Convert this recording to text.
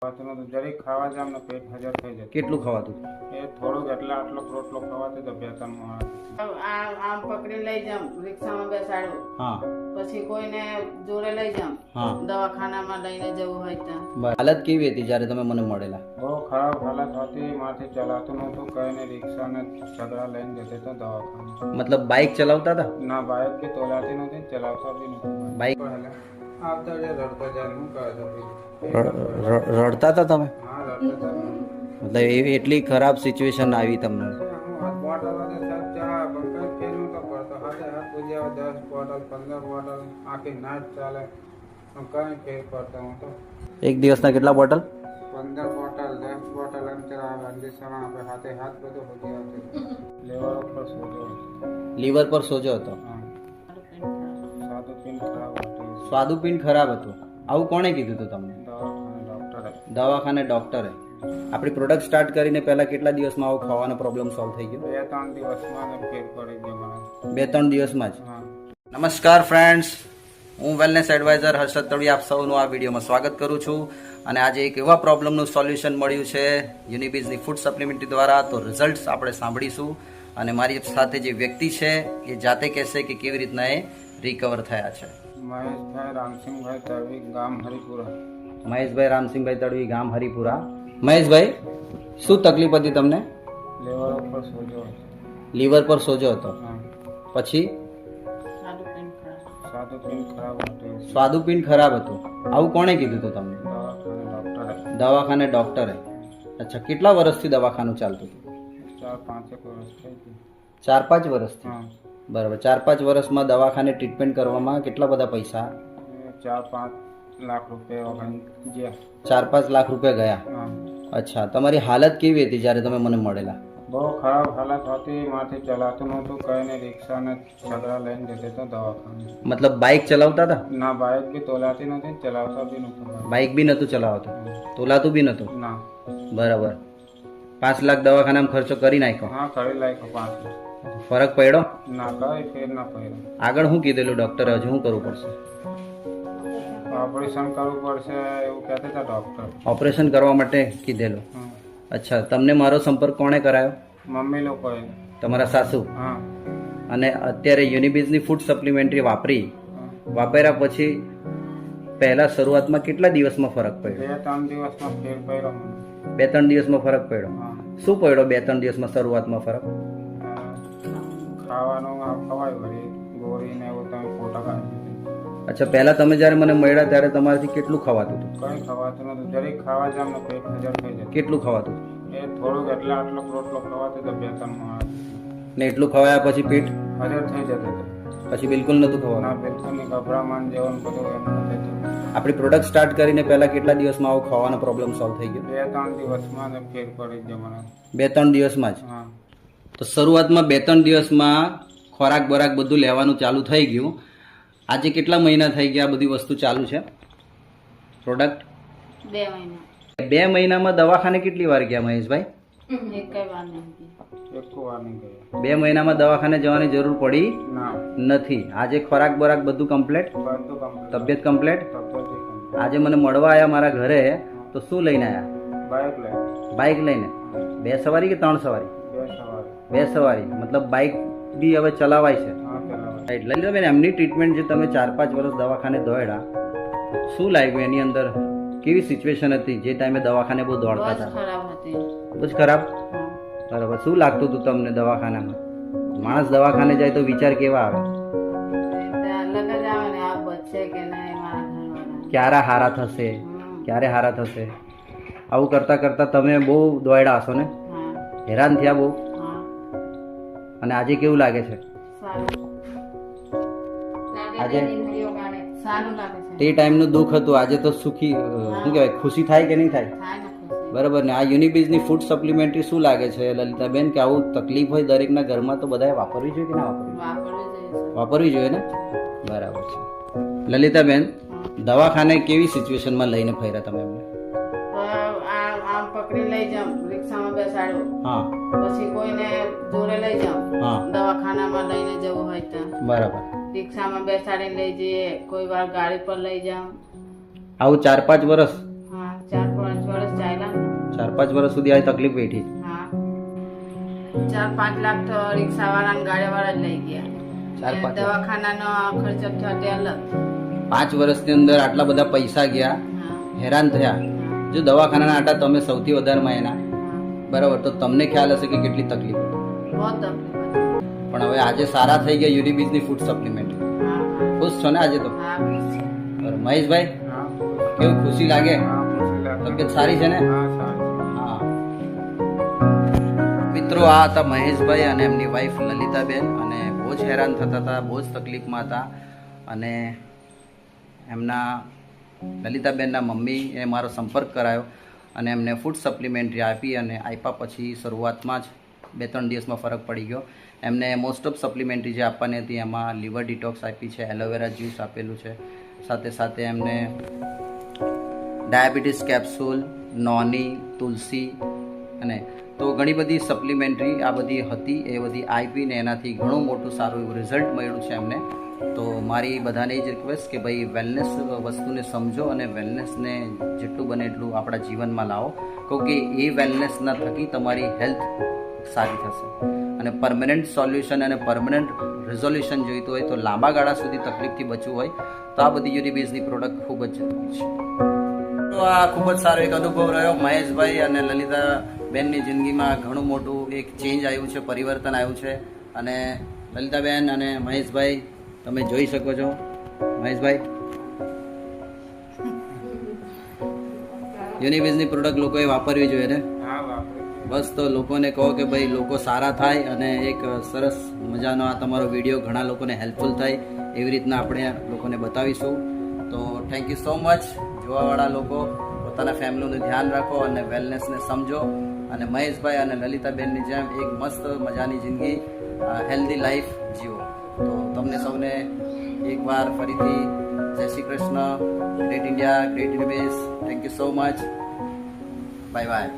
જરીક ખાવા જામ ને પેટ હજર થઈ જાય. કેટલું ખવાતું? એ થોડુંક એટલે આટલો રોટલો ખવાતો તો બે ત્રણ માણસ આમ પકડી લઈ જામ, રિક્ષામાં બેસાડું, હા પછી કોઈને જોડે લઈ જામ, હા દવાખાનામાં લઈને જવું હોય તો. હાલત કેવી હતી જ્યારે તમે મને મળેલા? બહુ ખરાબ હાલત હતી. મારથી ચલાતું નહોતું. કઈ ને રિક્ષા ને છગડા લઈને જતો હતો દવાખાને. મતલબ બાઇક ચલાવતા હતા? ના બાઇક બી તોલાતી નહોતી, ચલાવતા બી નહોતું. બાઇક આવતા જાય રડતા જાય શું કહે રડતા હતા તમે? હા રડતા જાય. મતલબ એવી એટલી ખરાબ સિચ્યુએશન આવી તમને? બોટલ ચા બંધ ફેર નતો પડતો. હાથે હાથ પૂજ્યા 10 બોટલ 15 બોટલ આખી નાચ ચાલે પણ કઈ ફેર પડતો હું તો. એક દિવસના કેટલા બોટલ? 15 બોટલ 10 બોટલ એમ ચલાવે. અંદીસણા આપણે હાથે હાથ બધું હોતી આવતી. લેવર ઉપર સોજો હતો. લીવર પર સોજો હતો? હા. સાદું પીન ખરાબ હતું. સ્વાદુપિંડ ખરાબ હતું. આવું કોણે કીધું હતું તમને? દવાખાને ડોક્ટરે. દવાખાને ડોક્ટરે? આપણી પ્રોડક્ટ સ્ટાર્ટ કરીને પહેલા કેટલા દિવસમાં આવો ખાવાનો પ્રોબ્લેમ સોલ્વ થઈ ગયો? 2-3 દિવસમાં ને ફેર પડી ગયો મને. 2-3 દિવસમાં જ? હા. નમસ્કાર ફ્રેન્ડ્સ, હું વેલનેસ એડવાઇઝર હર્ષદ તળવી આપ સૌનું આ વિડીયોમાં સ્વાગત કરું છું. અને આજે એક એવા પ્રોબ્લેમનું સોલ્યુશન મળ્યું છે યુનિબીઝની ફૂડ સપ્લિમેન્ટ દ્વારા. તો રિઝલ્ટ્સ આપણે સાંભળીશું અને મારી સાથે જે વ્યક્તિ છે એ જાતે કહેશે કે કેવી રીતના એ રિકવર થયા છે. મહેશભાઈ રામસિંહભાઈ તરવી, ગામ હરિપુરા. મહેશભાઈ રામસિંહભાઈ તળવી, ગામ હરિપુરા. મહેશભાઈ, શું તકલીફ હતી તમને? લેવર ઉપર સોજો હતો. લીવર પર સોજો હતો. હા. પછી સાદું પીન ખરાબ. સાદું પીન ખરાબ હતું. સ્વાદુપિંડ ખરાબ હતું. આવું કોણે કીધું હતું તમને? દવાખાને ડોક્ટરે. દવાખાને ડોક્ટરે? અચ્છા, કેટલા વર્ષથી દવાખાનું ચાલતું હતું? 4-5 વર્ષ થઈ ગયું. 4-5 વર્ષથી? હા. બરાબર. 4-5 વર્ષમાં દવાખાને ટ્રીટમેન્ટ કરવામાં કેટલા બધા પૈસા? 4-5 લાખ રૂપિયા વગર ગયા. 4-5 લાખ રૂપિયા ગયા? હા. અચ્છા, તમારી હાલત કેવી હતી જ્યારે તમે મને મળેલા? બહુ ખરાબ હાલત હતી. મારથી ચલાતું નહોતું. કઈ ને રિક્ષા ને છગડા લઈને જતો હતો દવાખાને. મતલબ બાઇક ચલાવતા હતા? ના બાઇક બી તોલાતી નહોતી, ચલાવતા બી નહોતું. બાઇક બી નહોતું ચલાવતું, તોલાતું બી નહોતું? ના. બરાબર. 5 લાખ દવાખાનામાં ખર્ચો કરી નાખ્યો? હા કરી લાયકો 5 લાખ. ફરક પડ્યો? ના કઈ ફેર ના પડ્યો. આગળ શું કીધેલું ડૉક્ટરે? હજુ શું કરવું પડશે? ઓપરેશન કરવું પડશે એવું કહેતા હતા ડોક્ટર. ઓપરેશન કરવા માટે કીધેલું? હા. અચ્છા, તમને મારો સંપર્ક કોણે કરાયો? મમ્મી લોકોએ. તમારા સાસુ? હા. અને અત્યારે યુનિબીઝની ફૂડ સપ્લિમેન્ટરી હા. વાપર્યા પછી પહેલા શરૂઆતમાં કેટલા દિવસમાં ફરક પડ્યો? 2-3 દિવસમાં ફેર પડ્યો મને. 2-3 દિવસમાં ફરક પડ્યો? હા. શું પડ્યો 2-3 દિવસમાં શરૂઆતમાં ફરક? ખાવાનું આ ખવાય વળી ગોળી ને એવું તમે ફોટા કાઢી. અચ્છા, પહેલા તમે જ્યારે મને મળ્યા ત્યારે તમારાથી કેટલું ખવાતું હતું? કઈ ખવાતું નતું. જરીક ખાવા જામ ને પેટ હજર થઈ જાય. કેટલું ખવાતું? એ થોડુંક એટલે આટલો રોટલો ખવાતો તો બે ત્રણ માણસ. ને એટલું ખવાયા પછી પેટ હજર થઈ જતો હતો. પછી બિલકુલ નહોતું ના ખવાનું? બિલકુલ નહીં. ગભરામણ જેવું બધું એમ થતું. આપણી પ્રોડક્ટ સ્ટાર્ટ કરીને પહેલા કેટલા દિવસમાં આવો ખાવાનો પ્રોબ્લેમ સોલ્વ થઈ ગયો? 2-3 દિવસમાં ને ફેર પડી ગયો મને. 2-3 દિવસમાં જ? હા. તો શરૂઆતમાં 2-3 દિવસમાં ખોરાક બરાક બધું લેવાનું ચાલુ થઈ ગયું. આજે કેટલા મહિના થઈ ગયા બધી વસ્તુ ચાલુ છે પ્રોડક્ટ? 2 મહિના. 2 મહિનામાં દવાખાને કેટલી વાર ગયા મહેશભાઈ? એક કઈ વાર નહીં ગઈ. એક વાર નહીં ગયો. 2 મહિનામાં દવાખાને જવાની જરૂર પડી ના નથી. આજે ખોરાક બરાક બધું કમ્પ્લીટ? બધું કમ્પ્લીટ. તબિયત કમ્પ્લીટ? તબિયત કમ્પ્લીટ. આજે મને મળવા આવ્યા મારા ઘરે તો શું લઈને આવ્યા? બાઇક લઈ. બાઇક લઈને? 2 સવારી કે 3 સવારી? 2 સવારે. 2 સવારી. મતલબ બાઇક બી હવે ચલાવાય છે? હા પેલા એટલે બેન, એમની ટ્રીટમેન્ટ જે તમે 4-5 વર્ષ દવાખાને દોડ્યા, શું લાગ્યું એની અંદર? કેવી સિચ્યુએશન હતી જે ટાઈમે દવાખાને બહુ દોડતા બહુ જ હતા? ખરાબ હતી. બહુ જ ખરાબ? હા. બરાબર. શું લાગતું હતું તમને દવાખાનામાં? માણસ દવાખાને જાય તો વિચાર કેવા આવે? એટલે અલગ જ આવે ને, આ બચશે કે નહીં મારા ઘરવાળા. ક્યારે હારા થશે, હમ. ક્યારે હારા થશે? આવું કરતા કરતા તમે બહુ દોડ્યા હશો ને? હા. હેરાન થયા બહુ? હા. અને આજે કેવું લાગે છે? સારું. આજે સારું લાગે છે. તે ટાઈમનું દુઃખ હતું, આજે તો સુખી શું કહેવાય, ખુશી થાય કે નહીં થાય? થાય ને ખુશી. બરાબર ને? આ યુનિબીઝની ફૂડ સપ્લિમેન્ટરી શું લાગે છે લલિતાબેન કે આવું તકલીફ હોય દરેકના ઘરમાં તો બધાએ વાપરવી જોઈએ કે ના વાપરવી? વાપરવું જોઈએ સર. વાપરવી જોઈએ ને? બરાબર છે. લલિતાબેન, દવાખાને કેવી સિચ્યુએશનમાં લઈને ફર્યા તમે એમને? આમ પકડી લઈ જામ, રિક્ષામાં બેસાડું, હા પછી કોઈને જોડે લઈ જામ, હા દવાખાનામાં લઈને જવું હોય તો બરાબર. રિક્ષામાં બેસાડીને લઈ જઈએ, કોઈ વાર ગાડી પર લઈ જામ. આવું 4-5 વર્ષ? હા 4-5 વર્ષ 4-5 વર્ષ સુધી આ તકલીફ વેઠી. હા 4-5 લાખ તો રિક્ષાવાળા ગાડીવાળા જ લઈ ગયા. 4-5 દવાખાનાનો ખર્ચો થયો તે અલગ. 5 વર્ષની અંદર આટલા બધા પૈસા ગયા, હા હેરાન થયા. જો દવાખાનાના આટા તમે સૌથી વધારેમાં એના, બરાબર, તો તમને ખ્યાલ હશે કે કેટલી તકલીફ હતી. બહુ તકલીફ હતી. પણ હવે આજે સારા થઈ ગયા યુનિબીઝની ફૂડ સપ્લિમેન્ટ. હા ખુશ છો ને આજે તો? હા બરાબર. મહેશભાઈ, હા કેવું ખુશી લાગે? હા ખુશી લાગે. તબિયત સારી છે ને? હા સારી. હા. મિત્રો, આ હતા મહેશભાઈ અને એમની વાઈફ લલિતાબેન, અને બહુ જ હેરાન થતા હતા, બહુ જ તકલીફમાં હતા. અને એમના લલિતાબેનના મમ્મીએ મારો સંપર્ક કરાયો અને એમને ફૂડ સપ્લિમેન્ટરી આપી, અને આપ્યા પછી શરૂઆતમાં જ 2-3 દિવસમાં ફરક પડી ગયો. એમને મોસ્ટ ઓફ સપ્લિમેન્ટરી જે આપવાની હતી એમાં લીવર ડિટોક્સ આપી છે, એલોવેરા જ્યુસ આપેલું છે, સાથે સાથે એમને ડાયાબિટીસ કેપ્સ્યુલ, નોની, તુલસી, અને તો ઘણી બધી સપ્લિમેન્ટરી આ બધી હતી, એ બધી આપીને એનાથી ઘણું મોટું સારું એવું રિઝલ્ટ મળ્યું છે એમને. તો મારી બધાને જ રિક્વેસ્ટ કે ભાઈ વેલનેસ વસ્તુને સમજો અને વેલનેસને જેટલું બને એટલું આપણા જીવનમાં લાવો, કેમકે એ વેલનેસના થકી તમારી હેલ્થ સારી થશે. અને પરમનન્ટ સોલ્યુશન અને પરમનન્ટ રિઝોલ્યુશન જોઈતું હોય, તો લાંબા ગાળા સુધી તકલીફથી બચવું હોય, તો આ બધી યુનિબીઝની પ્રોડક્ટ ખૂબ જ જરૂરી છે. તો આ ખૂબ જ સારો એક અનુભવ રહ્યો. મહેશભાઈ અને લલિતા બેનની જિંદગીમાં ઘણું મોટું એક ચેન્જ આવ્યું છે, પરિવર્તન આવ્યું છે. અને લલિતાબેન અને મહેશભાઈ તમે જોઈ શકો છો. મહેશભાઈ, યુનિબીઝની પ્રોડક્ટ લોકોએ વાપરવી જોઈએ ને? હા વાપરે. બસ તો લોકોને કહો કે ભાઈ લોકો સારા થાય અને એક સરસ મજાનો આ તમારો વિડીયો ઘણા લોકોને હેલ્પફુલ થાય, એવી રીતના આપણે લોકોને બતાવીશું. તો થેન્ક યુ સો મચ. જોવાવાળા લોકો પોતાના ફેમિલીનું ધ્યાન રાખો અને વેલનેસને સમજો, અને મહેશભાઈ અને લલિતાબેનની જેમ એક મસ્ત મજાની જિંદગી, હેલ્ધી લાઈફ જીવો. તો તમને સૌને એકવાર ફરીથી જય Shri Krishna. Great India, great Unibiz. Thank you so much. Bye by.